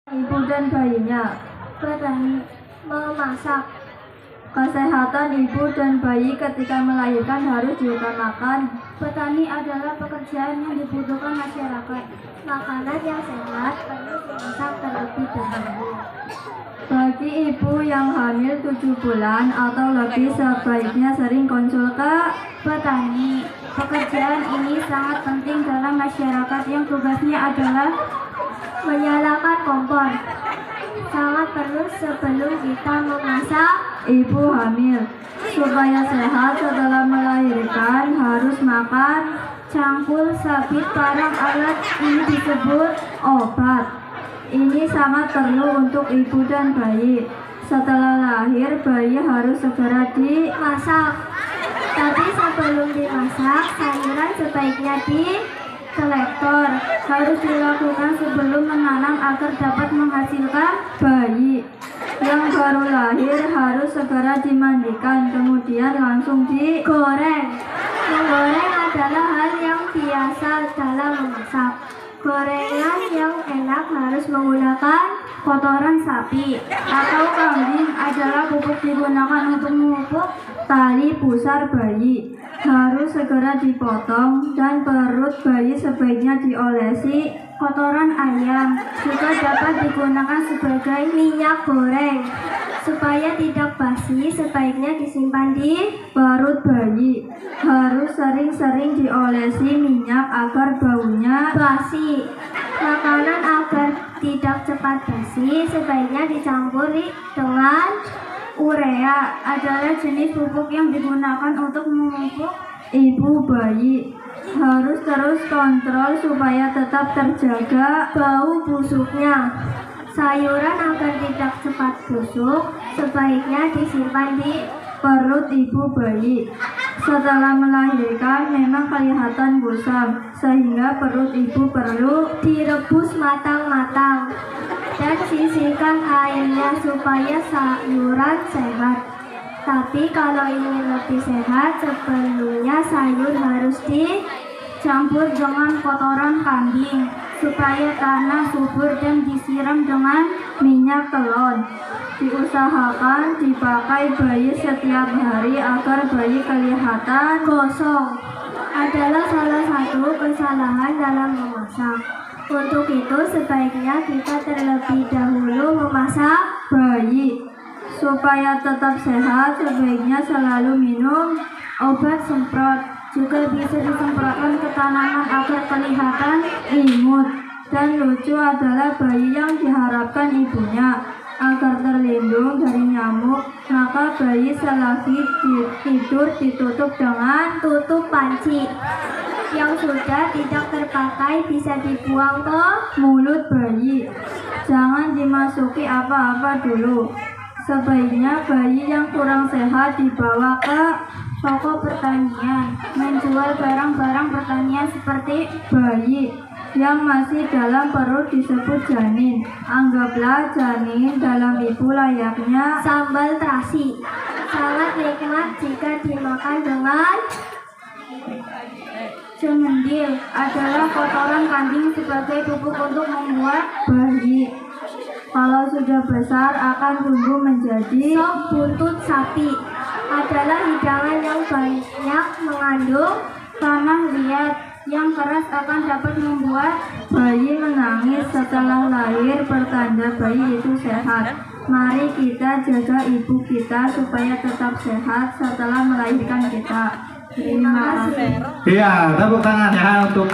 Ibu dan bayinya. Petani memasak. Kesehatan ibu dan bayi ketika melahirkan harus diutamakan. Petani adalah pekerjaan yang dibutuhkan masyarakat. Makanan yang sehat perlu dimasak terlebih dahulu. Bagi ibu yang hamil 7 bulan atau lebih sebaiknya sering konsul ke Petani. Pekerjaan ini sangat penting dalam masyarakat yang tugasnya adalah menyalakan kompor. Sangat perlu sebelum kita memasak. Ibu hamil supaya sehat setelah melahirkan harus makan Cangkul sabit parang alat ini disebut obat. Ini sangat perlu untuk ibu dan bayi. Setelah lahir, bayi harus segera dimasak. Tapi sebelum dimasak, sayuran sebaiknya diselektor. Harus dilakukan sebelum menanam agar dapat menghasilkan bayi. Yang baru lahir harus segera dimandikan, kemudian langsung digoreng. Menggoreng adalah hal yang biasa dalam memasak. Gorengan yang enak harus menggunakan kotoran sapi atau kambing. Adalah pupuk digunakan untuk memupuk tali pusar bayi. Harus segera dipotong dan perut bayi sebaiknya diolesi kotoran ayam. Juga dapat digunakan sebagai minyak goreng. Supaya tidak basi, sebaiknya disimpan di perut bayi. Harus sering-sering diolesi minyak agar baunya basi. Makanan agar tidak cepat basi, sebaiknya dicampuri dengan urea. Adalah jenis pupuk yang digunakan untuk memupuk ibu bayi. Harus terus kontrol supaya tetap terjaga bau busuknya. Sayuran agar tidak cepat busuk, sebaiknya disimpan di perut ibu bayi. Setelah melahirkan memang kelihatan gusam, sehingga perut ibu perlu direbus matang-matang dan sisihkan airnya supaya sayuran sehat. Tapi kalau ingin lebih sehat, sebelumnya sayur harus dicampur dengan kotoran kambing supaya tanah subur dan disiram dengan minyak telon. Diusahakan dipakai bayi setiap hari agar bayi kelihatan gosong. Adalah salah satu kesalahan dalam memasak. Untuk itu sebaiknya kita terlebih dahulu memasak bayi. Supaya tetap sehat, sebaiknya selalu minum obat semprot. Juga bisa disemprotkan ke tanaman agar kelihatan imut dan lucu. Adalah bayi yang diharapkan ibunya agar terlindung dari nyamuk. Maka bayi selagi tidur ditutup dengan tutup panci. Yang sudah tidak terpakai bisa dibuang ke mulut bayi. Jangan dimasuki apa-apa dulu. Sebaiknya bayi yang kurang sehat dibawa ke toko pertanian menjual barang-barang pertanian seperti bayi yang masih dalam perut disebut janin. Anggaplah janin dalam ibu layaknya sambal terasi. Sangat nikmat jika dimakan dengan cemendil. Adalah kotoran kambing sebagai pupuk untuk membuat bayi. Kalau sudah besar akan tumbuh menjadi sop buntut sapi. Adalah hidangan yang banyak mengandung tanah liat yang keras, akan dapat membuat bayi menangis setelah lahir, pertanda bayi itu sehat. Mari kita jaga ibu kita supaya tetap sehat setelah melahirkan kita. Terima kasih. Iya, tepuk tangan ya untuk